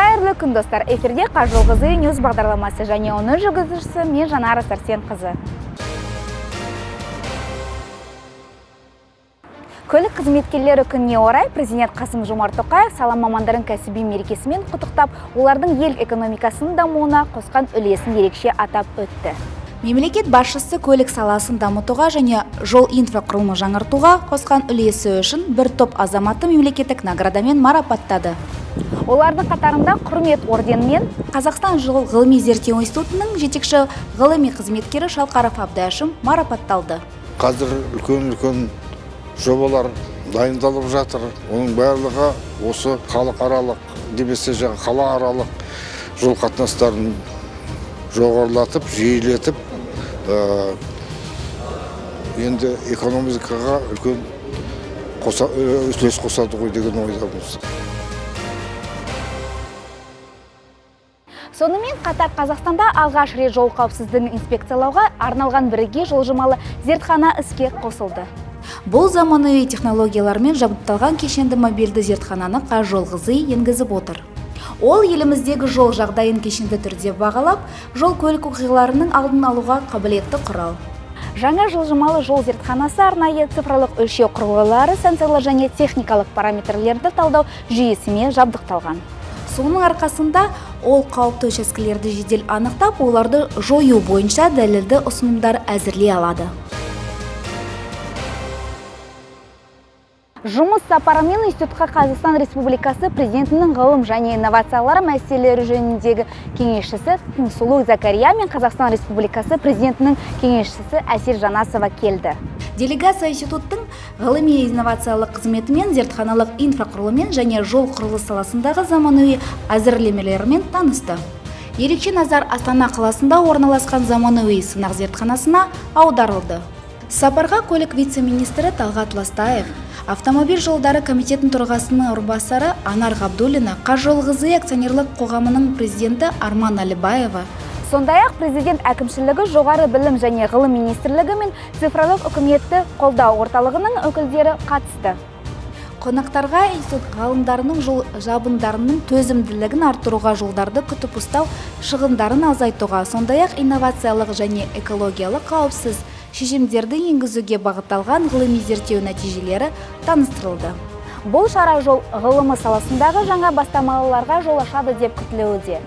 Қайырлы күн достар, эфирде Қажол қызы ньюс бағдарламасы және оның жүргізушісі мен Жанара Сәрсен қызы. Көлік қызметкерлері күніне орай президент Қасым-Жомарт Тоқаев сала мамандарын кәсіби мерекесімен құттықтап, олардың ел экономикасының дамуына қосқан үлесін ерекше атап өтті. Мемлекет басшысы көлік саласын дамытуға және жол инфрақұрылымын жаңартуға қосқан үлесі үшін бір топ азаматты мемлекеттік наградамен марапаттады. Олардың қатарында құрмет орденімен Қазақстан ғылыми зерттеу институтының жетекші ғылыми қызметкері Шалқаров Абдашым марапатталды. Қазір үлкен жобалар дайындалып жатыр. Оның барлығы осы халықаралық немесе қалааралық жол қатынастарын жоғарылатып, жиілетіп, енді экономикаға үлкен үлес қосады ғой деген ойдамыз. Сонымен қатар Қазақстанда алғаш рет жол қауіпсіздігін инспекциялауға арналған бірегей жылжымалы зертхана іске қосылды. Бұл заманауи технологиялармен жабдықталған кешенді мобильді зертхананы Қажол қызы енгізіп отыр. Ол еліміздегі жол жағдайын кешенді түрде бағалап, жол көлік оқиғаларының алдын алуға қабілетті құрал. Жаңа жылжымалы жол зертханасы арнайы цифрлық өлшеу құрылғылары, сенсорлар және техникалық параметрлерді талдау жүйесімен жабдықталған. Соның арқасында ол қауіпті учаскелерді жедел анықтап, оларды жою бойынша дәлелді ұсынымдар әзірлей алады. Жұмыс сапарымен институтқа Қазақстан Республикасы президентінің ғылым және инновациялар мәселелері жөніндегі кеңесшісі Сұлу Закария мен Қазақстан Республикасы президентінің кеңесшісі Әсер Жанасова келді. Делегация институттың ғылыми инновациялық қызметімен, зертханалық инфрақұрылыммен және жол құрылыс саласындағы заманауи әзірлемелермен танысты. Ерекше назар Астана қаласында орналасқан заманауи сынақ зертханасына аударылды. Сапарға көлік вице-министрі Талғат Ластаев, Автомобиль жолдары комитетінің төрағасының орынбасары Анар Ғабдуллина, Қажол қызы акционерлік қоғамының президенті Арман Алибаева, сондай-ақ президент әкімшілігі, жоғары білім және ғылым министрлігі мен цифрлық үкіметті қолдау орталығының өкілдері қатысты. Қонақтарға институт ғалымдарының жол жабындарының төзімділігін арттыруға, жолдарды күтіп ұстау шығындарын азайтуға, сондай-ақ инновациялық және экологиялық қауіпсіз шешімдерді енгізуге бағытталған ғылыми зерттеу нәтижелері таныстырылды. Бұл шара жол ғылымы саласындағы жаңа бастамаларға жол ашады деп күтілуде.